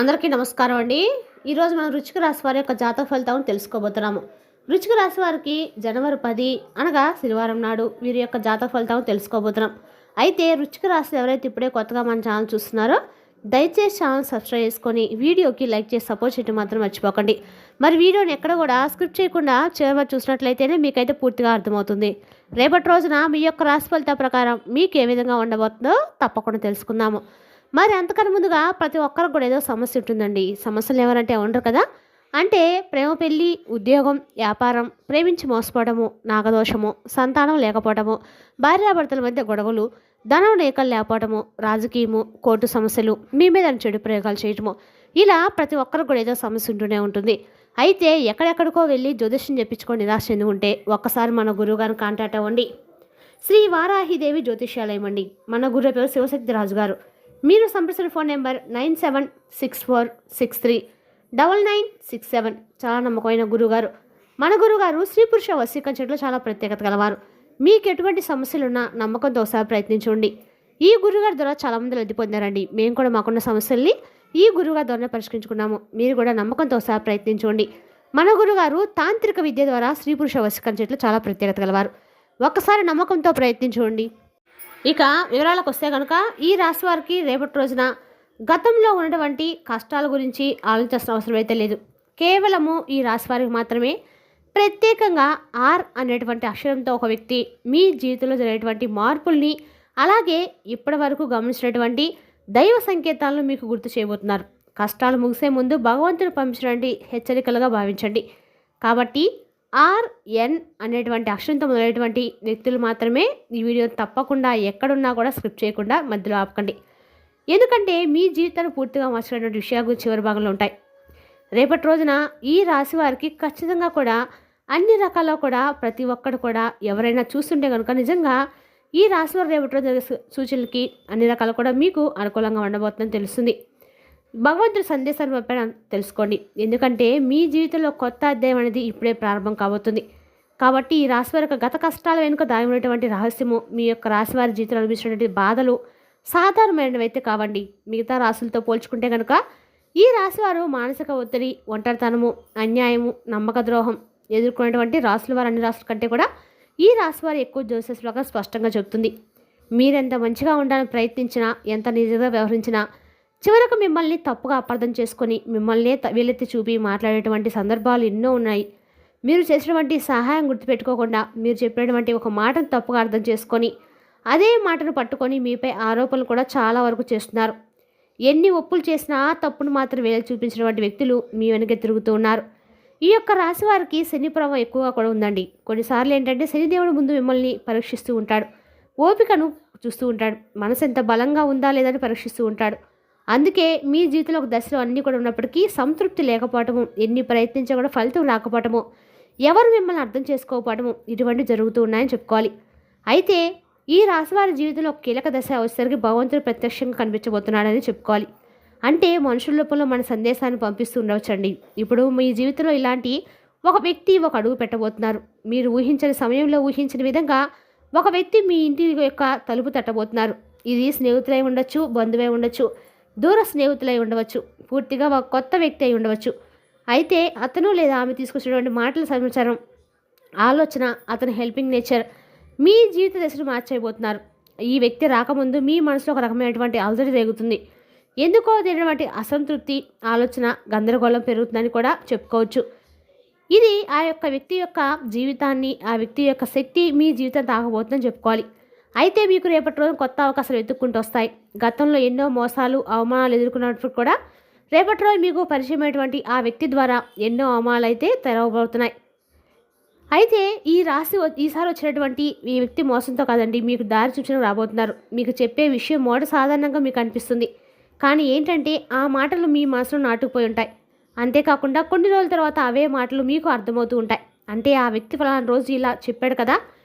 అందరికీ నమస్కారం అండి. ఈరోజు మనం వృశ్చిక రాశి వారి యొక్క జాతక ఫలితాలను తెలుసుకోబోతున్నాము. వృశ్చిక రాశి వారికి జనవరి 10 అనగా శనివారం నాడు వీరి యొక్క జాతక ఫలితాలను తెలుసుకోబోతున్నాం. అయితే వృశ్చిక రాశి ఎవరైతే ఇప్పుడే కొత్తగా మన ఛానల్ చూస్తున్నారో దయచేసి ఛానల్ సబ్స్క్రైబ్ చేసుకొని వీడియోకి లైక్ చేసి సపోర్ట్ చేయడం మాత్రం మర్చిపోకండి. మరి వీడియోని ఎక్కడ కూడా స్క్రిప్ట్ చేయకుండా చివరి చూసినట్లయితేనే మీకైతే పూర్తిగా అర్థమవుతుంది. రేపటి రోజున మీ యొక్క రాశి ఫలితాల ప్రకారం మీకు ఏ విధంగా ఉండబోతుందో తప్పకుండా తెలుసుకుందాము. మరి అంతకన్నా ముందుగా ప్రతి ఒక్కరికి కూడా ఏదో సమస్య ఉంటుందండి. సమస్యలు ఎవరంటే ఉండరు కదా. అంటే ప్రేమ, పెళ్ళి, ఉద్యోగం, వ్యాపారం, ప్రేమించి మోసపోవడము, నాగదోషము, సంతానం లేకపోవడము, భార్యాభర్తల మధ్య గొడవలు, ధనం లేకలు లేకపోవడము, రాజకీయము, కోర్టు సమస్యలు, మీ మీద చెడు ప్రయోగాలు చేయటము, ఇలా ప్రతి ఒక్కరికి కూడా ఏదో సమస్య ఉంటూనే ఉంటుంది. అయితే ఎక్కడెక్కడికో వెళ్ళి జ్యోతిష్యం చెప్పించుకొని నిరాశ చెంది ఉంటే ఒక్కసారి మన గురువుగారిని కాంటాక్ట్ అవ్వండి. శ్రీ వారాహిదేవి జ్యోతిష్యాలయం అండి. మన గురువు పేరు శివశక్తి రాజు గారు. మీరు సంప్రదించిన ఫోన్ నెంబర్ 9764639967. చాలా నమ్మకమైన గురుగారు. మన గురుగారు స్త్రీ పురుష వశీకరించడంలో చాలా ప్రత్యేకత గలవారు. మీకు ఎటువంటి సమస్యలున్నా నమ్మకంతో ఒకసారి ప్రయత్నించండి. ఈ గురుగారి ద్వారా చాలామంది లబ్ధి పొందారండి. మేము కూడా మాకున్న సమస్యల్ని ఈ గురుగారి ద్వారా పరిష్కరించుకున్నాము. మీరు కూడా నమ్మకంతో ఒకసారి ప్రయత్నించండి. మన గురుగారు తాంత్రిక విద్య ద్వారా స్త్రీ పురుష వశీకరించడంలో చాలా ప్రత్యేకత గలవారు. ఒక్కసారి నమ్మకంతో ప్రయత్నించండి. ఇక వివరాలకు వస్తే కనుక ఈ రాశి వారికి రేపటి రోజున గతంలో ఉన్నటువంటి కష్టాల గురించి ఆలోచించాల్సిన అవసరం అయితే లేదు. కేవలము ఈ రాశి వారికి మాత్రమే ప్రత్యేకంగా ఆర్ అనేటువంటి అక్షరంతో ఒక వ్యక్తి మీ జీవితంలో జరిగేటువంటి మార్పుల్ని, అలాగే ఇప్పటి వరకు గమనించినటువంటి దైవ సంకేతాలను మీకు గుర్తు చేయబోతున్నారు. కష్టాలు ముగిసే ముందు భగవంతుడు పంపించినటువంటి హెచ్చరికలుగా భావించండి. కాబట్టి ఆర్ఎన్ అనేటువంటి అక్షరంతో మొదలైనటువంటి వ్యక్తులు మాత్రమే ఈ వీడియో తప్పకుండా ఎక్కడున్నా కూడా స్క్రిప్ట్ చేయకుండా మధ్యలో ఆపకండి. ఎందుకంటే మీ జీవితాన్ని పూర్తిగా మార్చినటువంటి విషయాల గురించి చివరి భాగంలో ఉంటాయి. రేపటి రోజున ఈ రాశి వారికి ఖచ్చితంగా కూడా అన్ని రకాల కూడా ప్రతి ఒక్కరు కూడా ఎవరైనా చూస్తుంటే కనుక నిజంగా ఈ రాశి వారు రేపటి రోజు సూచనలకి అన్ని రకాలు కూడా మీకు అనుకూలంగా ఉండబోతుందని తెలుస్తుంది. భగవంతుడి సందేశాన్ని పంపడం తెలుసుకోండి. ఎందుకంటే మీ జీవితంలో కొత్త అధ్యాయం అనేది ఇప్పుడే ప్రారంభం కాబోతుంది. కాబట్టి ఈ రాశివారి యొక్క గత కష్టాల వెనుక దాగి ఉన్నటువంటి రహస్యము, మీ యొక్క రాశివారి జీవితంలో అనిపించినటువంటి బాధలు సాధారణమైనవి అయితే కావండి. మిగతా రాశులతో పోల్చుకుంటే కనుక ఈ రాశివారు మానసిక ఒత్తిడి, ఒంటరితనము, అన్యాయము, నమ్మక ద్రోహం ఎదుర్కొనేటువంటి రాశుల వారు అన్ని రాశుల కంటే కూడా ఈ రాశివారు ఎక్కువ జ్యోతిషంగా స్పష్టంగా చెబుతుంది. మీరెంత మంచిగా ఉండాలని ప్రయత్నించినా, ఎంత నిజంగా వ్యవహరించినా చివరకు మిమ్మల్ని తప్పుగా అపార్థం చేసుకొని మిమ్మల్ని వీలెత్తి చూపి మాట్లాడేటువంటి సందర్భాలు ఎన్నో ఉన్నాయి. మీరు చేసినటువంటి సహాయం గుర్తుపెట్టుకోకుండా మీరు చెప్పినటువంటి ఒక మాటను తప్పుగా అర్థం చేసుకొని అదే మాటను పట్టుకొని మీపై ఆరోపణలు కూడా చాలా వరకు చేస్తున్నారు. ఎన్ని ఒప్పులు చేసినా ఆ తప్పును మాత్రం వేలు చూపించినటువంటి వ్యక్తులు మీ వెనక తిరుగుతూ ఉన్నారు. ఈ యొక్క రాశి వారికి శని ప్రభావం ఎక్కువగా కూడా ఉందండి. కొన్నిసార్లు ఏంటంటే శనిదేవుడు ముందు మిమ్మల్ని పరీక్షిస్తూ ఉంటాడు. ఓపికను చూస్తూ ఉంటాడు. మనసు ఎంత బలంగా ఉందా లేదని పరీక్షిస్తూ ఉంటాడు. అందుకే మీ జీవితంలో ఒక దశలో అన్నీ కూడా ఉన్నప్పటికీ సంతృప్తి లేకపోవటము, ఎన్ని ప్రయత్నించా కూడా ఫలితం రాకపోవటము, ఎవరు మిమ్మల్ని అర్థం చేసుకోకపోవటము ఇటువంటి జరుగుతూ ఉన్నాయని చెప్పుకోవాలి. అయితే ఈ రాశివారి జీవితంలో ఒక కీలక దశ వచ్చేసరికి భగవంతుడు ప్రత్యక్షంగా కనిపించబోతున్నాడని చెప్పుకోవాలి. అంటే మనుషుల రూపంలో మన సందేశాన్ని పంపిస్తూ ఉండవచ్చండి. ఇప్పుడు మీ జీవితంలో ఇలాంటి ఒక వ్యక్తి ఒక అడుగు పెట్టబోతున్నారు. మీరు ఊహించని సమయంలో ఊహించిన విధంగా ఒక వ్యక్తి మీ ఇంటి యొక్క తలుపు తట్టబోతున్నారు. ఇది స్నేహితులై ఉండొచ్చు, బంధువై ఉండొచ్చు, దూర స్నేహితులై ఉండవచ్చు, పూర్తిగా ఒక కొత్త వ్యక్తి అయి ఉండవచ్చు. అయితే అతను లేదా ఆమె తీసుకొచ్చినటువంటి మాటల సమాచారం, ఆలోచన, అతని హెల్పింగ్ నేచర్ మీ జీవిత దశను మార్చేయబోతున్నారు. ఈ వ్యక్తి రాకముందు మీ మనసులో ఒక రకమైనటువంటి అలజడి రేగుతుంది. ఎందుకో తెలియనటువంటి అసంతృప్తి, ఆలోచన, గందరగోళం పెరుగుతుందని కూడా చెప్పుకోవచ్చు. ఇది ఆ యొక్క వ్యక్తి యొక్క జీవితాన్ని, ఆ వ్యక్తి యొక్క శక్తి మీ జీవితం తాగబోతుందని చెప్పుకోవాలి. అయితే మీకు రేపటి రోజు కొత్త అవకాశాలు వెతుక్కుంటూ వస్తాయి. గతంలో ఎన్నో మోసాలు, అవమానాలు ఎదుర్కొన్నప్పుడు కూడా రేపటి రోజు మీకు పరిచయమైనటువంటి ఆ వ్యక్తి ద్వారా ఎన్నో అవమానాలు అయితే తెరవబోతున్నాయి. అయితే ఈ రాశి ఈసారి వచ్చినటువంటి ఈ వ్యక్తి మోసంతో కాదండి, మీకు దారి సూచన రాబోతున్నారు. మీకు చెప్పే విషయం మొదట సాధారణంగా మీకు అనిపిస్తుంది. కానీ ఏంటంటే ఆ మాటలు మీ మనసులో నాటుకుపోయి ఉంటాయి. అంతేకాకుండా కొన్ని రోజుల తర్వాత అవే మాటలు మీకు అర్థమవుతూ ఉంటాయి. అంటే ఆ వ్యక్తి ఫలానా రోజు ఇలా చెప్పాడు కదా,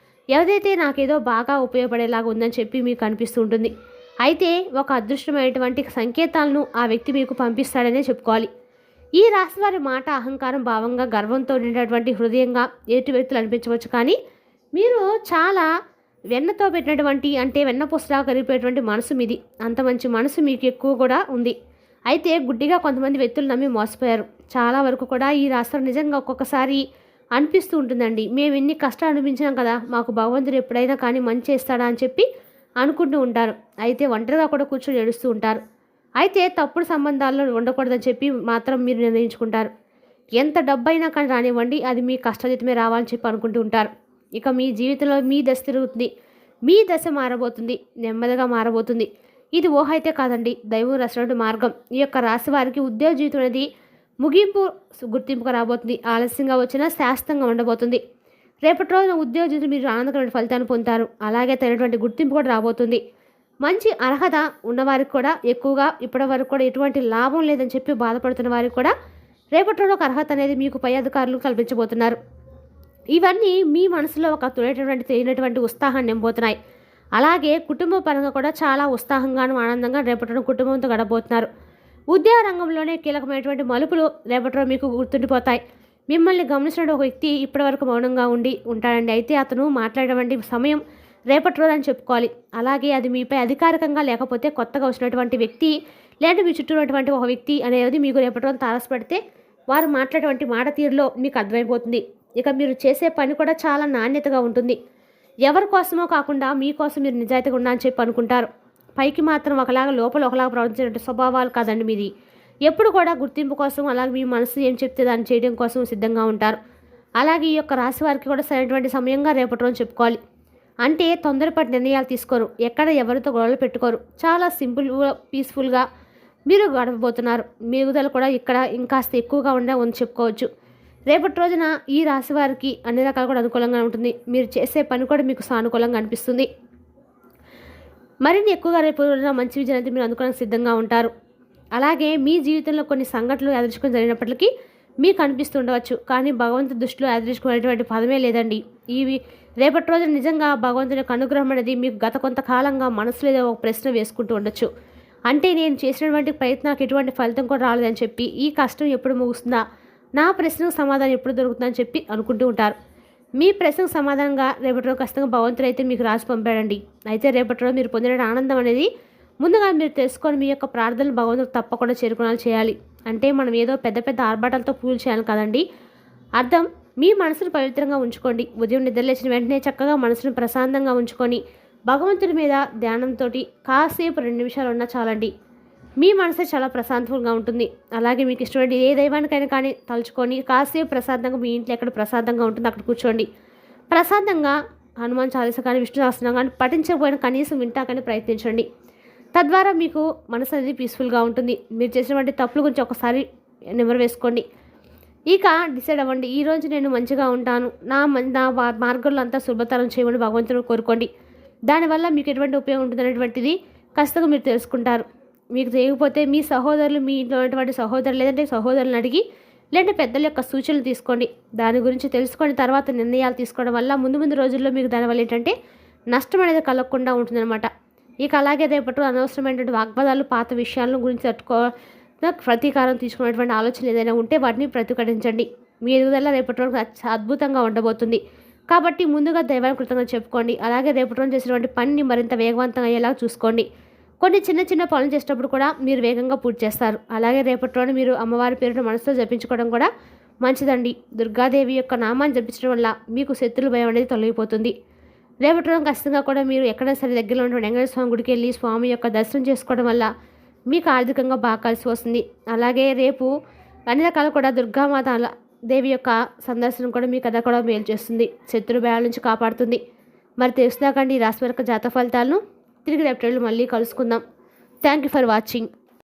ఏదైతే నాకేదో బాగా ఉపయోగపడేలాగా ఉందని చెప్పి మీకు అనిపిస్తూ ఉంటుంది. అయితే ఒక అదృష్టమైనటువంటి సంకేతాలను ఆ వ్యక్తి మీకు పంపిస్తాడనే చెప్పుకోవాలి. ఈ రాశి వారి మాట అహంకారం, భావంగా, గర్వంతో నిండినటువంటి హృదయంగా ఎదుటి వ్యక్తులు అనిపించవచ్చు. కానీ మీరు చాలా వెన్నతో పెట్టినటువంటి, అంటే వెన్నపూసలా కరిగిపోయేటువంటి మనసు మీది. అంత మంచి మనసు మీకు ఎక్కువ కూడా ఉంది. అయితే గుడ్డిగా కొంతమంది వ్యక్తులు నమ్మి మోసపోయారు. చాలా వరకు కూడా ఈ రాశివారు నిజంగా ఒక్కొక్కసారి అనిపిస్తూ ఉంటుందండి, మేము ఎన్ని కష్టాలు అనిపించినాం కదా, మాకు భగవంతుడు ఎప్పుడైనా కానీ మంచి చేస్తాడా అని చెప్పి అనుకుంటూ ఉంటారు. అయితే ఒంటరిగా కూడా కూర్చొని ఏడుస్తూ ఉంటారు. అయితే తప్పుడు సంబంధాల్లో ఉండకూడదని చెప్పి మాత్రం మీరు నిర్ణయించుకుంటారు. ఎంత డబ్బైనా కానీ రానివ్వండి, అది మీ కష్టజీతమే రావాలని చెప్పి అనుకుంటూ ఉంటారు. ఇక మీ జీవితంలో మీ దశ తిరుగుతుంది, మీ దశ మారబోతుంది, నెమ్మదిగా మారబోతుంది. ఇది ఊహ అయితే కాదండి, దైవం రాసినటువంటి మార్గం. ఈ యొక్క రాశి వారికి ఉద్యోగ జీవితం అనేది ముగింపు గుర్తింపుగా రాబోతుంది. ఆలస్యంగా వచ్చినా శాశ్వతంగా ఉండబోతుంది. రేపటి రోజున ఉద్యోగ జీవితం మీరు ఆనందకరమైన ఫలితాన్ని పొందుతారు. అలాగే తగినటువంటి గుర్తింపు కూడా రాబోతుంది. మంచి అర్హత ఉన్నవారికి కూడా ఎక్కువగా ఇప్పటి వరకు కూడా ఎటువంటి లాభం లేదని చెప్పి బాధపడుతున్న వారికి కూడా రేపటి రోజు ఒక అర్హత అనేది మీకు పై అధికారులు కల్పించబోతున్నారు. ఇవన్నీ మీ మనసులో ఒక తెలియనటువంటి ఉత్సాహాన్ని నింపబోతున్నాయి. అలాగే కుటుంబ పరంగా కూడా చాలా ఉత్సాహంగాను ఆనందంగా రేపటి రోజు కుటుంబంతో గడబోతున్నారు. ఉద్యోగ రంగంలోనే కీలకమైనటువంటి మలుపులు రేపటి రోజు మీకు గుర్తుండిపోతాయి. మిమ్మల్ని గమనించిన ఒక వ్యక్తి ఇప్పటివరకు మౌనంగా ఉంటాడండి. అయితే అతను మాట్లాడేటువంటి సమయం రేపటి రోజు అని చెప్పుకోవాలి. అలాగే అది మీపై అధికారికంగా లేకపోతే కొత్తగా వచ్చినటువంటి వ్యక్తి లేదా మీ చుట్టూ ఉన్నటువంటి ఒక వ్యక్తి అనేది మీకు రేపటి రోజు తారసపడితే వారు మాట్లాడేటువంటి మాట తీరులో మీకు అర్థమైపోతుంది. ఇక మీరు చేసే పని కూడా చాలా నాణ్యతగా ఉంటుంది. ఎవరి కోసమో కాకుండా మీకోసం మీరు నిజాయితీగా ఉన్నా అని చెప్పి అనుకుంటారు. పైకి మాత్రం ఒకలాగా లోపల ఒకలాగా ప్రవర్తించే స్వభావాలు కాదండి మీది. ఎప్పుడు కూడా గుర్తింపు కోసం, అలాగే మీ మనసు ఏం చెప్తే దాన్ని చేయడం కోసం సిద్ధంగా ఉంటారు. అలాగే ఈ యొక్క రాశి వారికి కూడా సరైనటువంటి సమయంగా రేపటి రోజు చెప్పుకోవాలి. అంటే తొందరపాటు నిర్ణయాలు తీసుకోరు, ఎక్కడ ఎవరితో గొడవలు పెట్టుకోరు, చాలా సింపుల్గా పీస్ఫుల్గా మీరు గడపబోతున్నారు. మెరుగుదల కూడా ఇక్కడ ఇంకాస్త ఎక్కువగా ఉందని చెప్పుకోవచ్చు. రేపటి రోజున ఈ రాశి వారికి అన్ని రకాలు కూడా అనుకూలంగా ఉంటుంది. మీరు చేసే పని కూడా మీకు సానుకూలంగా అనిపిస్తుంది. మరిన్ని ఎక్కువగా రేపు రోజున మంచి విజయాన్ని మీరు అందుకోవడానికి సిద్ధంగా ఉంటారు. అలాగే మీ జీవితంలో కొన్ని సంఘటనలు యాదృచ్ఛికంగా జరిగినప్పటికీ మీకు అనిపిస్తుండవచ్చు, కానీ భగవంతుడి దృష్టిలో యాదృచ్ఛికమైనటువంటి పదమే లేదండి. ఇవి రేపటి రోజున నిజంగా భగవంతుని యొక్క అనుగ్రహం అనేది మీకు గత కొంతకాలంగా మనసులో ఏదో ఒక ప్రశ్న వేసుకుంటూ ఉండొచ్చు. అంటే నేను చేసినటువంటి ప్రయత్నానికి ఎటువంటి ఫలితం కూడా రాలేదని చెప్పి, ఈ కష్టం ఎప్పుడు ముగుస్తుందా, నా ప్రశ్నకు సమాధానం ఎప్పుడు దొరుకుతుందని చెప్పి అనుకుంటూ ఉంటారు. మీ ప్రశ్నకు సమాధానంగా రేపటి రోజు ఖచ్చితంగా భగవంతుడు అయితే మీకు రాసి పంపాడండి. అయితే రేపటి రోజు మీరు పొందిన ఆనందం అనేది ముందుగా మీరు తెలుసుకొని మీ యొక్క ప్రార్థనలు భగవంతుడు తప్పకుండా చేరుకునేలా చేయాలి. అంటే మనం ఏదో పెద్ద పెద్ద ఆర్భాటాలతో పూజలు చేయాలి కదండి. అర్థం మీ మనసును పవిత్రంగా ఉంచుకోండి. ఉదయం నిద్రలేచిన వెంటనే చక్కగా మనసును ప్రశాంతంగా ఉంచుకొని భగవంతుడి మీద ధ్యానంతో కాసేపు 2 నిమిషాలు ఉన్నా చాలండి. మీ మనసు చాలా ప్రశాంతంగా ఉంటుంది. అలాగే మీకు ఇష్టమైన ఏ దైవానికైనా కానీ తలుచుకొని కాసేపు ప్రశాంతంగా మీ ఇంట్లో ఎక్కడ ప్రశాంతంగా ఉంటుందో అక్కడ కూర్చోండి. ప్రశాంతంగా హనుమాన్ చాలీసా కానీ విష్ణు సహస్రనామం కానీ పఠించకపోయినా కనీసం వింటాకని ప్రయత్నించండి. తద్వారా మీకు మనసు అనేది పీస్ఫుల్గా ఉంటుంది. మీరు చేసినటువంటి తప్పుల గురించి ఒకసారి నెమరు వేసుకోండి. ఇక డిసైడ్ అవ్వండి, ఈరోజు నేను మంచిగా ఉంటాను, నా మార్గంలో అంతా సులభతరం చేయమని భగవంతుడు కోరుకోండి. దానివల్ల మీకు ఎటువంటి ఉపయోగం ఉంటుందనేటువంటిది ఖచ్చితంగా మీరు తెలుసుకుంటారు. మీకు చేయకపోతే మీ సహోదరులు, మీ ఇంట్లో ఉన్నటువంటి సహోదరులు లేదంటే సహోదరులను అడిగి లేదంటే పెద్దల యొక్క సూచనలు తీసుకోండి. దాని గురించి తెలుసుకొని తర్వాత నిర్ణయాలు తీసుకోవడం వల్ల ముందు రోజుల్లో మీకు దానివల్ల ఏంటంటే నష్టం అనేది కలగకుండా ఉంటుందన్నమాట. ఇక అలాగే రేపటి అనవసరమైనటువంటి వాగ్వాదాలు, పాత విషయాల గురించి ప్రతీకారం తీసుకునేటువంటి ఆలోచనలు ఏదైనా ఉంటే వాటిని ప్రతిఘటించండి. మీ ఎదుగుదల రేపటి రోజు అద్భుతంగా ఉండబోతుంది. కాబట్టి ముందుగా దైవానికి కృతజ్ఞత చెప్పుకోండి. అలాగే రేపటి రోజు చేసినటువంటి పనిని మరింత వేగవంతంగా అయ్యేలా చూసుకోండి. కొన్ని చిన్న పనులు చేసేటప్పుడు కూడా మీరు వేగంగా పూర్తి చేస్తారు. అలాగే రేపటి రోజు మీరు అమ్మవారి పేరును మనసులో జపించుకోవడం కూడా మంచిదండి. దుర్గాదేవి యొక్క నామాన్ని జపించడం వల్ల మీకు శత్రుల భయం అనేది తొలగిపోతుంది. రేపటి రోజు ఖచ్చితంగా కూడా మీరు ఎక్కడైనా సరే దగ్గరలో ఉన్నటువంటి వెంకటేశ్వర స్వామి గుడికి వెళ్ళి స్వామి యొక్క దర్శనం చేసుకోవడం వల్ల మీకు ఆర్థికంగా బాగా కలిసి వస్తుంది. అలాగే రేపు అన్ని రకాలు కూడా దుర్గామాత దేవి యొక్క సందర్శనం కూడా మీకు అదే కూడా మేలు చేస్తుంది, శత్రు భయాల నుంచి కాపాడుతుంది. మరి తెలుసుదాకండి ఈ రాశి యొక్క జాతక ఫలితాలను తిరిగి రేపటి మళ్ళీ కలుసుకుందాం. Thank you for watching.